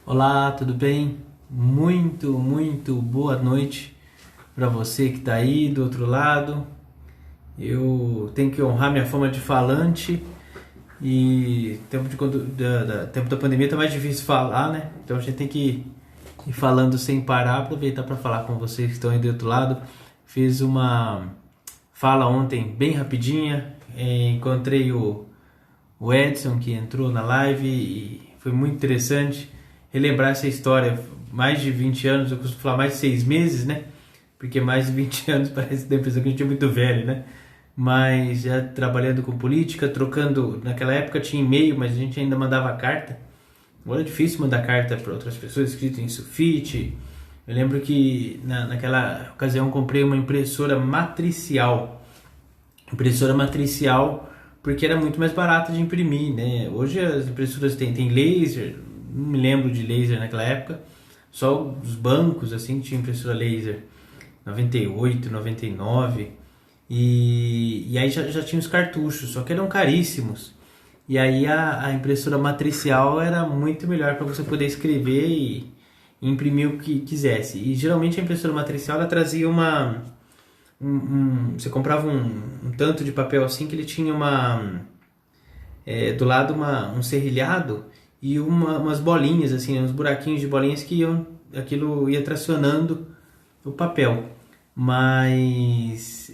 Olá, tudo bem? Muito boa noite para você que está aí do outro lado. Eu tenho que honrar minha fama de falante e tempo da pandemia tá mais difícil falar, né? Então a gente tem que ir falando sem parar, aproveitar para falar com vocês que estão aí do outro lado. Fiz uma fala ontem bem rapidinha, encontrei o Edson que entrou na live e foi muito interessante relembrar essa história. Mais de 20 anos, eu costumo falar mais de 6 meses, né? Porque mais de 20 anos parece da impressão que a gente é muito velho, né? Mas já trabalhando com política, trocando. Naquela época tinha e-mail, mas a gente ainda mandava carta. Agora é difícil mandar carta para outras pessoas, escrito em sulfite. Eu lembro que naquela ocasião comprei uma impressora matricial. Impressora matricial porque era muito mais barato de imprimir, né? Hoje as impressoras têm laser, não me lembro de laser naquela época, só os bancos assim tinham impressora laser, 98, 99, e aí já tinha os cartuchos, só que eram caríssimos. E aí a impressora matricial era muito melhor para você poder escrever e imprimir o que quisesse. E geralmente a impressora matricial ela trazia você comprava um tanto de papel assim que ele tinha do lado um serrilhado e umas bolinhas assim, uns buraquinhos de bolinhas que aquilo ia tracionando o papel. Mas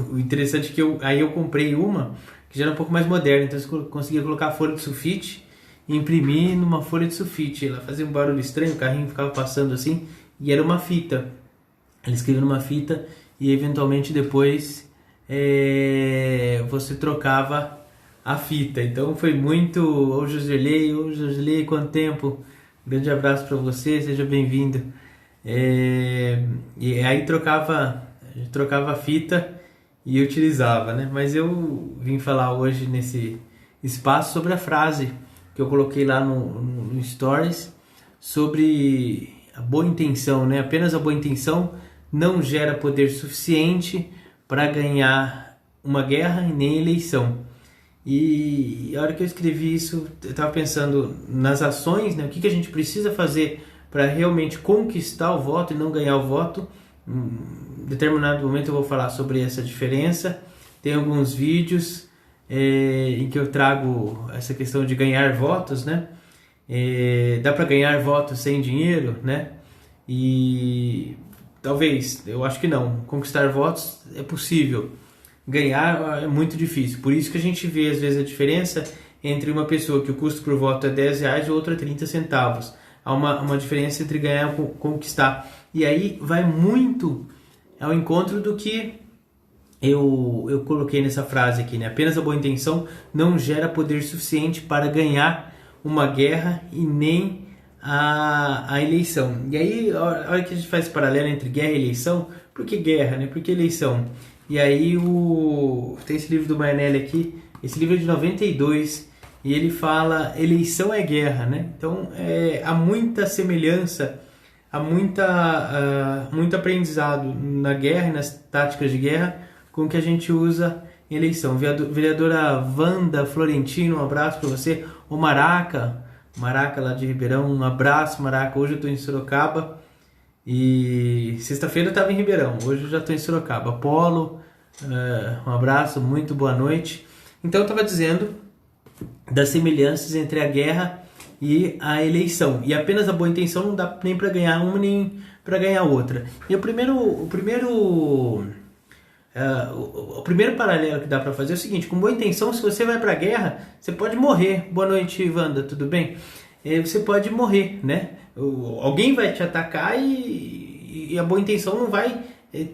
o interessante é que eu comprei uma que já era um pouco mais moderna, então eu conseguia colocar a folha de sulfite e imprimir numa folha de sulfite. Ela fazia um barulho estranho, o carrinho ficava passando assim, e era uma fita. Ela escrevia numa fita e eventualmente depois você trocava a fita. Então foi muito... Ô Josilei, quanto tempo! Grande abraço para você, seja bem-vindo. E aí trocava a fita e utilizava, né? Mas eu vim falar hoje nesse espaço sobre a frase que eu coloquei lá no Stories sobre a boa intenção, né? Apenas a boa intenção não gera poder suficiente para ganhar uma guerra e nem eleição. E a hora que eu escrevi isso, eu estava pensando nas ações, né? O que a gente precisa fazer para realmente conquistar o voto e não ganhar o voto. Em determinado momento eu vou falar sobre essa diferença. Tem alguns vídeos em que eu trago essa questão de ganhar votos, né? Dá para ganhar votos sem dinheiro, né? E talvez, eu acho que não. Conquistar votos é possível. Ganhar é muito difícil. Por isso que a gente vê às vezes a diferença entre uma pessoa que o custo por voto é R$10 e outra 30 centavos. Há uma diferença entre ganhar e conquistar. E aí vai muito ao encontro do que eu coloquei nessa frase aqui, né? Apenas a boa intenção não gera poder suficiente para ganhar uma guerra e nem a eleição. E aí, a hora que a gente faz esse paralelo entre guerra e eleição, por que guerra, né? Por que eleição? E aí tem esse livro do Marnelli aqui, esse livro é de 92, e ele fala eleição é guerra, né? Então há muita semelhança, há muito aprendizado na guerra e nas táticas de guerra com o que a gente usa em eleição. Vereadora Wanda Florentino, um abraço para você. O Maraca lá de Ribeirão, um abraço, Maraca. Hoje eu estou em Sorocaba e sexta-feira eu estava em Ribeirão, hoje eu já estou em Sorocaba. Apolo, um abraço, muito boa noite. Então eu estava dizendo das semelhanças entre a guerra e a eleição, e apenas a boa intenção não dá nem para ganhar uma nem para ganhar outra. E o primeiro paralelo que dá para fazer é o seguinte: com boa intenção, se você vai para a guerra, você pode morrer. Boa noite, Wanda, tudo bem? Você pode morrer, né? Alguém vai te atacar e a boa intenção não vai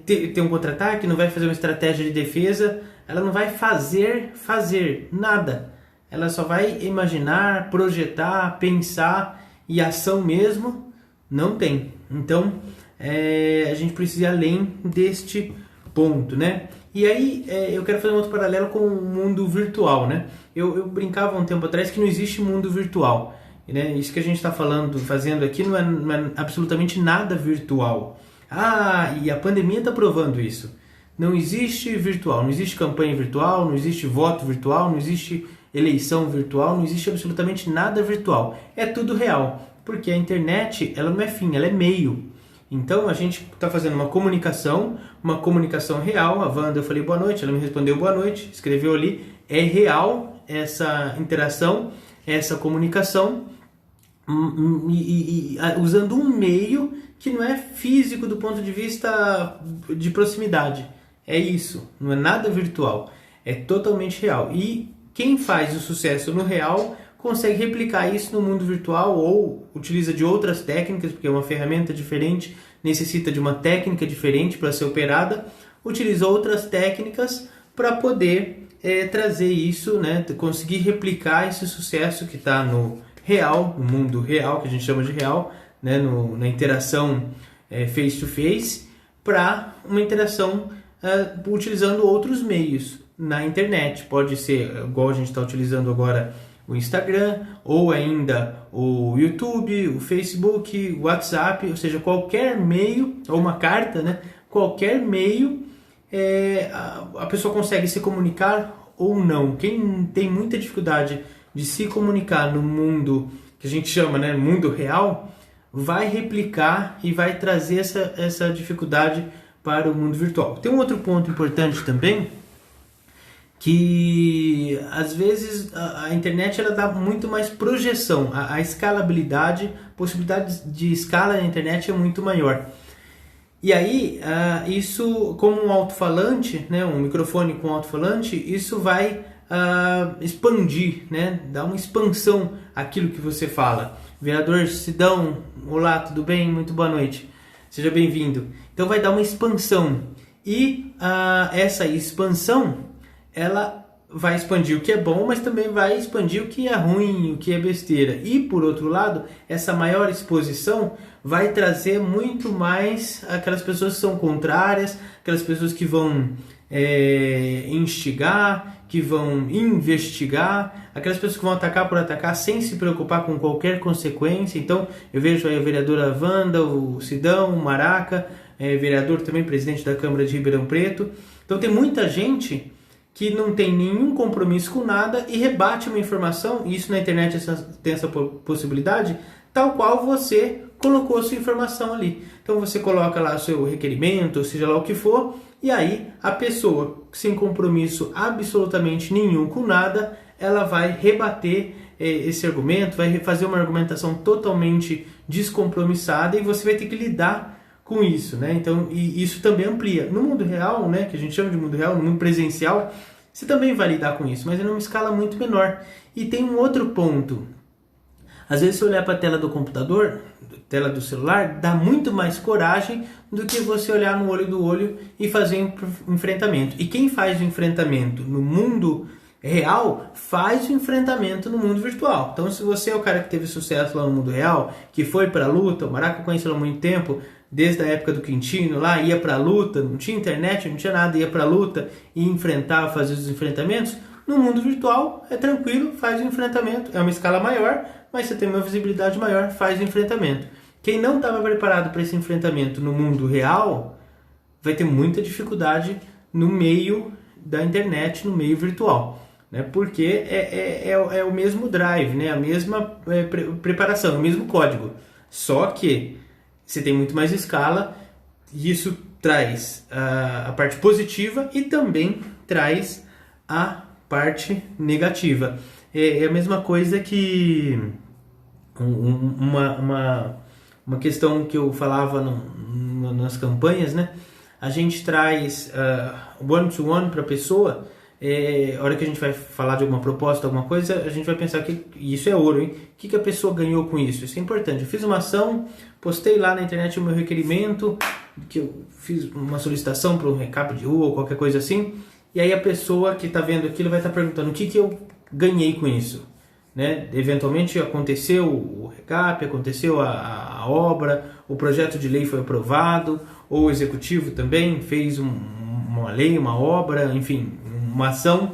ter um contra-ataque, não vai fazer uma estratégia de defesa, ela não vai fazer nada. Ela só vai imaginar, projetar, pensar, e ação mesmo não tem. Então a gente precisa ir além deste ponto, né? E aí eu quero fazer um outro paralelo com o mundo virtual, né? Eu brincava um tempo atrás que não existe mundo virtual, né? Isso que a gente está fazendo aqui não é absolutamente nada virtual. E a pandemia está provando isso. Não existe virtual, não existe campanha virtual, não existe voto virtual, não existe eleição virtual, não existe absolutamente nada virtual. É tudo real. Porque a internet, ela não é fim, ela é meio. Então a gente está fazendo uma comunicação real. A Wanda, eu falei boa noite, ela me respondeu boa noite, escreveu ali, é real essa interação, essa comunicação, usando um meio que não é físico do ponto de vista de proximidade. É isso, não é nada virtual, é totalmente real. E quem faz o sucesso no real consegue replicar isso no mundo virtual ou utiliza de outras técnicas, porque é uma ferramenta diferente, necessita de uma técnica diferente para ser operada, utiliza outras técnicas para poder trazer isso, né, conseguir replicar esse sucesso que está no real, no mundo real, que a gente chama de real, né, na interação face to face, para uma interação utilizando outros meios na internet. Pode ser igual a gente está utilizando agora o Instagram, ou ainda o YouTube, o Facebook, o WhatsApp, ou seja, qualquer meio, ou uma carta, né? Qualquer meio, a pessoa consegue se comunicar ou não. Quem tem muita dificuldade de se comunicar no mundo que a gente chama, né, mundo real, vai replicar e vai trazer essa dificuldade para o mundo virtual. Tem um outro ponto importante também, que às vezes a internet ela dá muito mais projeção, a escalabilidade, possibilidade de escala na internet é muito maior. E aí, isso como um alto-falante, né, um microfone com alto-falante, isso vai expandir, né, dar uma expansão àquilo que você fala. Vereador Sidão, olá, tudo bem? Muito boa noite, seja bem-vindo. Então vai dar uma expansão e essa expansão ela vai expandir o que é bom, mas também vai expandir o que é ruim, o que é besteira. E, por outro lado, essa maior exposição vai trazer muito mais aquelas pessoas que são contrárias, aquelas pessoas que vão instigar, que vão investigar, aquelas pessoas que vão atacar por atacar sem se preocupar com qualquer consequência. Então, eu vejo aí a vereadora Wanda, o Sidão, o Maraca, vereador também, presidente da Câmara de Ribeirão Preto. Então, tem muita gente que não tem nenhum compromisso com nada e rebate uma informação, e isso na internet tem essa possibilidade, tal qual você colocou a sua informação ali. Então você coloca lá o seu requerimento, seja lá o que for, e aí a pessoa sem compromisso absolutamente nenhum com nada, ela vai rebater esse argumento, vai fazer uma argumentação totalmente descompromissada e você vai ter que lidar com isso, né? Então, e isso também amplia. No mundo real, né, que a gente chama de mundo real, no mundo presencial, você também vai lidar com isso, mas é numa escala muito menor. E tem um outro ponto. Às vezes, se olhar para a tela do computador, tela do celular, dá muito mais coragem do que você olhar no olho do olho e fazer um enfrentamento. E quem faz o enfrentamento no mundo real, faz o enfrentamento no mundo virtual. Então, se você é o cara que teve sucesso lá no mundo real, que foi para a luta, o Maraca conheceu há muito tempo, desde a época do Quintino, lá ia para a luta, não tinha internet, não tinha nada, ia para a luta e enfrentava, fazia os enfrentamentos. No mundo virtual é tranquilo, faz o enfrentamento, é uma escala maior, mas você tem uma visibilidade maior, faz o enfrentamento. Quem não estava preparado para esse enfrentamento no mundo real vai ter muita dificuldade no meio da internet, no meio virtual, né? Porque é o mesmo drive, né? A mesma preparação, o mesmo código, só que você tem muito mais escala e isso traz a parte positiva e também traz a parte negativa. É a mesma coisa que uma questão que eu falava nas campanhas, né? A gente traz one-to-one para a pessoa. A hora que a gente vai falar de alguma proposta, alguma coisa, a gente vai pensar que isso é ouro, hein? O que a pessoa ganhou com isso? Isso é importante. Eu fiz uma ação, postei lá na internet o meu requerimento, que eu fiz uma solicitação para um recap de rua ou qualquer coisa assim, e aí a pessoa que está vendo aquilo vai estar perguntando o que eu ganhei com isso, né? Eventualmente aconteceu o recap, aconteceu a obra, o projeto de lei foi aprovado, ou o executivo também fez uma lei, uma obra, enfim, uma ação,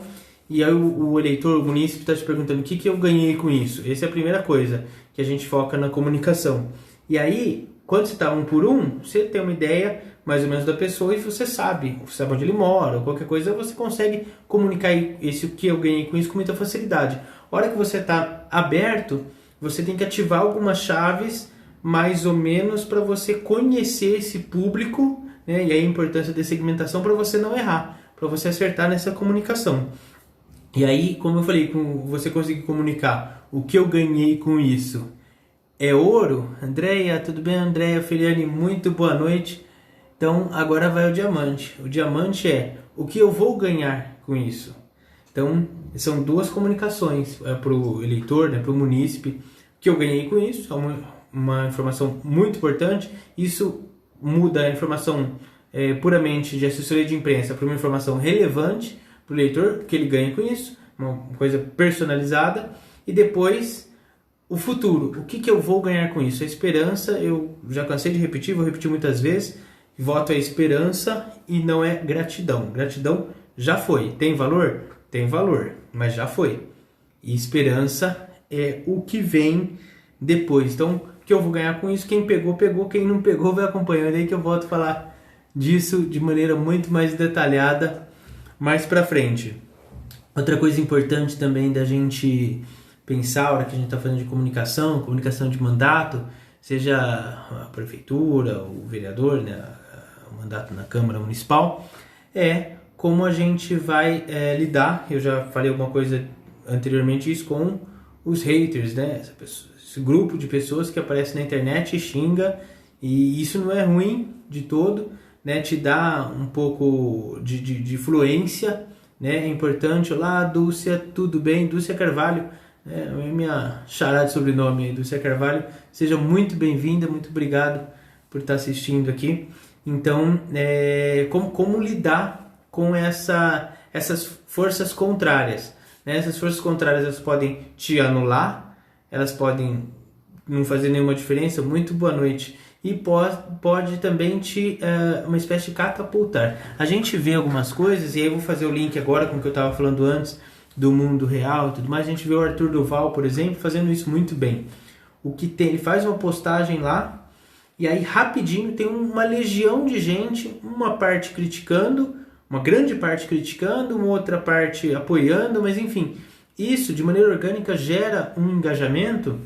e aí o eleitor, o munícipe está te perguntando o que eu ganhei com isso. Essa é a primeira coisa que a gente foca na comunicação. E aí, quando você está um por um, você tem uma ideia mais ou menos da pessoa e você sabe onde ele mora, ou qualquer coisa, você consegue comunicar o que eu ganhei com isso com muita facilidade. A hora que você está aberto, você tem que ativar algumas chaves mais ou menos para você conhecer esse público, né? E aí a importância da segmentação para você não errar, para você acertar nessa comunicação. E aí, como eu falei, você conseguir comunicar o que eu ganhei com isso é ouro. Andréia, tudo bem? Andréia Feliani, muito boa noite. Então, agora vai o diamante. O diamante é o que eu vou ganhar com isso. Então, são duas comunicações para o eleitor, né, para o munícipe. O que eu ganhei com isso é uma informação muito importante. Isso muda a informação puramente de assessoria de imprensa para uma informação relevante para o eleitor, que ele ganha com isso, uma coisa personalizada. E depois, o futuro. O que eu vou ganhar com isso? A esperança, eu já cansei de repetir, vou repetir muitas vezes. Voto é esperança e não é gratidão. Gratidão já foi. Tem valor? Tem valor, mas já foi. E esperança é o que vem depois. Então, o que eu vou ganhar com isso? Quem pegou, pegou. Quem não pegou, vai acompanhando. Aí que eu volto a falar disso de maneira muito mais detalhada mais pra frente. Outra coisa importante também da gente pensar, a hora que a gente está falando de comunicação de mandato, seja a prefeitura, o vereador, né, o mandato na Câmara Municipal, é como a gente vai lidar. Eu já falei alguma coisa anteriormente isso com os haters, né? Esse grupo de pessoas que aparece na internet e xinga, e isso não é ruim de todo, né? Te dá um pouco de fluência, né? É importante. Olá, Dúcia, tudo bem? Dúcia Carvalho, é minha chará de sobrenome, Dúcia Carvalho. Seja muito bem-vinda, muito obrigado por estar assistindo aqui. Então, como lidar com essas forças contrárias, né? Essas forças contrárias, elas podem te anular, elas podem não fazer nenhuma diferença. Muito boa noite. E pode também uma espécie de catapultar. A gente vê algumas coisas, e aí eu vou fazer o link agora com o que eu estava falando antes, do mundo real e tudo mais. A gente vê o Arthur Duval, por exemplo, fazendo isso muito bem. Ele faz uma postagem lá, e aí rapidinho tem uma legião de gente, uma parte criticando, uma grande parte criticando, uma outra parte apoiando, mas enfim, isso de maneira orgânica gera um engajamento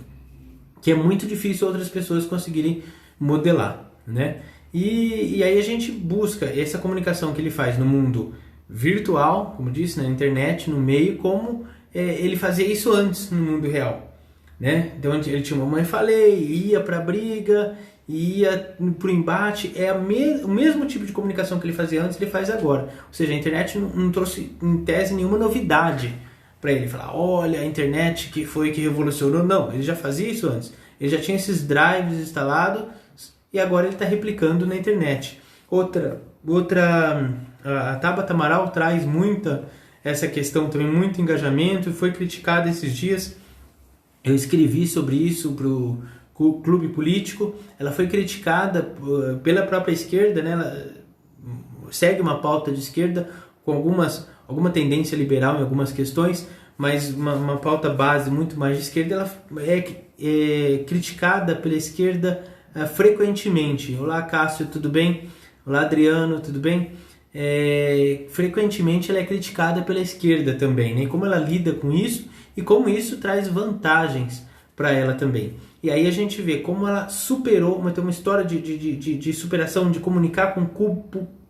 que é muito difícil outras pessoas conseguirem modelar, né? E aí a gente busca essa comunicação que ele faz no mundo virtual, como disse, na internet, no meio, como ele fazia isso antes no mundo real, né? Então ele tinha uma mãe falei, ia para briga, ia pro embate. O mesmo tipo de comunicação que ele fazia antes, ele faz agora. Ou seja, a internet não trouxe em tese nenhuma novidade para ele falar, olha, a internet que foi que revolucionou. Não, ele já fazia isso antes. Ele já tinha esses drives instalados e agora ele está replicando na internet. A Tabata Amaral traz muita essa questão também, muito engajamento, e foi criticada esses dias. Eu escrevi sobre isso para o Clube Político. Ela foi criticada pela própria esquerda, né? Ela segue uma pauta de esquerda com alguma tendência liberal em algumas questões, mas uma pauta base muito mais de esquerda. Ela é criticada pela esquerda frequentemente. Olá, Cássio, tudo bem? Olá, Adriano, tudo bem? Frequentemente ela é criticada pela esquerda também, né? E como ela lida com isso e como isso traz vantagens para ela também. E aí a gente vê como ela superou, tem uma história de superação, de comunicar com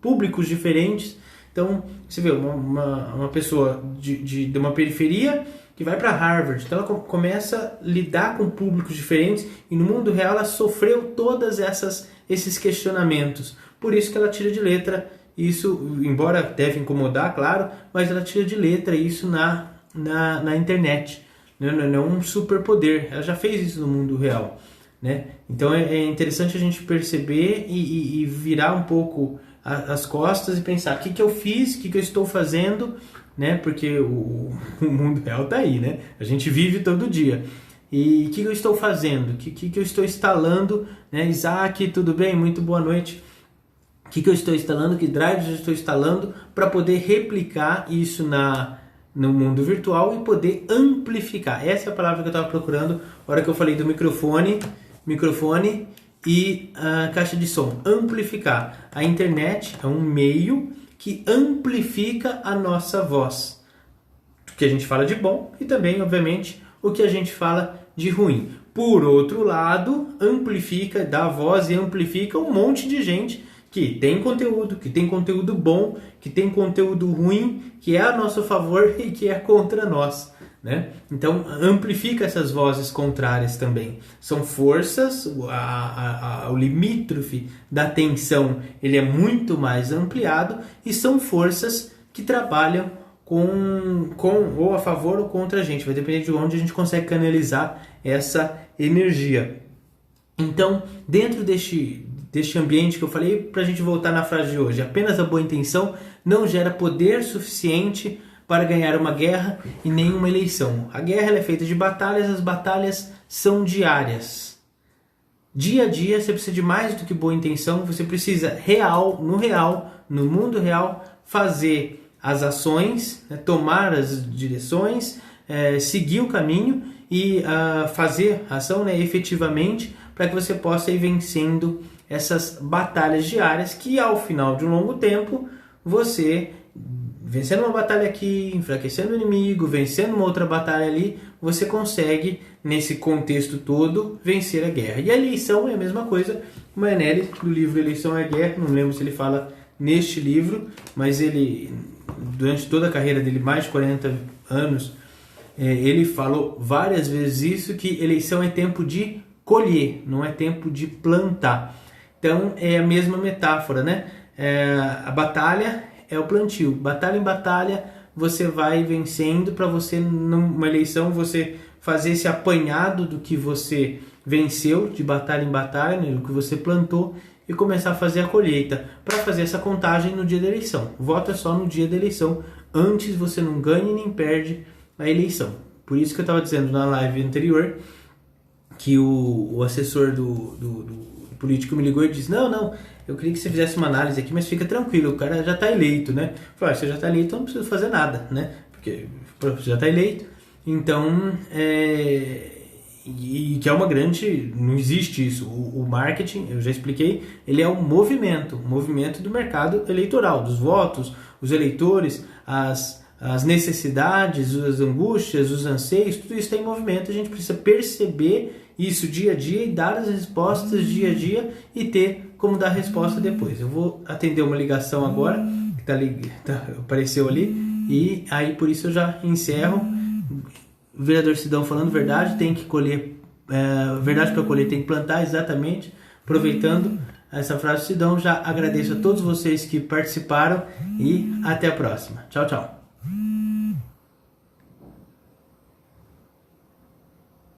públicos diferentes. Então, você vê uma pessoa de uma periferia que vai para Harvard, então ela começa a lidar com públicos diferentes, e no mundo real ela sofreu todos esses questionamentos. Por isso que ela tira de letra isso, embora deve incomodar, claro, mas ela tira de letra isso na internet. Não é um superpoder, ela já fez isso no mundo real, né? Então é interessante a gente perceber e virar um pouco as costas e pensar o que eu fiz, o que eu estou fazendo, né? Porque o mundo real está aí, né? A gente vive todo dia. E o que eu estou fazendo? O que eu estou instalando, né? Isaac, tudo bem? Muito boa noite. O que eu estou instalando? Que drives eu estou instalando para poder replicar isso no mundo virtual e poder amplificar? Essa é a palavra que eu estava procurando na hora que eu falei do microfone e a caixa de som. Amplificar. A internet é um meio que amplifica a nossa voz. O que a gente fala de bom e também, obviamente, o que a gente fala de ruim. Por outro lado, amplifica, dá voz e amplifica um monte de gente que tem conteúdo bom, que tem conteúdo ruim, que é a nosso favor e que é contra nós, né? Então, amplifica essas vozes contrárias também. São forças, o limítrofe da tensão ele é muito mais ampliado e são forças que trabalham com ou a favor ou contra a gente. Vai depender de onde a gente consegue canalizar essa energia. Então, dentro deste ambiente que eu falei, para a gente voltar na frase de hoje, apenas a boa intenção não gera poder suficiente para ganhar uma guerra e nem uma eleição. A guerra ela é feita de batalhas, as batalhas são diárias. Dia a dia você precisa de mais do que boa intenção, você precisa no mundo real, fazer as ações, né, tomar as direções, seguir o caminho e fazer a ação, né, efetivamente, para que você possa ir vencendo essas batalhas diárias que ao final de um longo tempo você vencendo uma batalha aqui, enfraquecendo o inimigo, vencendo uma outra batalha ali, você consegue nesse contexto todo vencer a guerra. E a eleição é a mesma coisa. O Mainelli do livro Eleição é Guerra, não lembro se ele fala neste livro, mas ele durante toda a carreira dele, mais de 40 anos, ele falou várias vezes isso, que eleição é tempo de colher, não é tempo de plantar. Então é a mesma metáfora, né? A batalha é o plantio. Batalha em batalha você vai vencendo, para você numa eleição você fazer esse apanhado do que você venceu de batalha em batalha, né, do que você plantou, e começar a fazer a colheita, para fazer essa contagem no dia da eleição. O voto é só no dia da eleição, antes você não ganha nem perde a eleição. Por isso que eu estava dizendo na live anterior que o assessor do político me ligou e disse: não, eu queria que você fizesse uma análise aqui, mas fica tranquilo, o cara já está eleito, né? Eu falei: você já está eleito, então não precisa fazer nada, né? Porque você já está eleito. Então, e que é uma grande... Não existe isso. O marketing, eu já expliquei, ele é um movimento do mercado eleitoral, dos votos, os eleitores, as necessidades, as angústias, os anseios, tudo isso está em movimento. A gente precisa perceber isso dia a dia e dar as respostas dia a dia e ter como dar resposta depois. Eu vou atender uma ligação agora, que apareceu ali, e aí por isso eu já encerro. O vereador Sidão falando verdade, tem que colher, verdade para colher tem que plantar, exatamente. Aproveitando essa frase do Sidão, já agradeço a todos vocês que participaram e até a próxima. Tchau, tchau.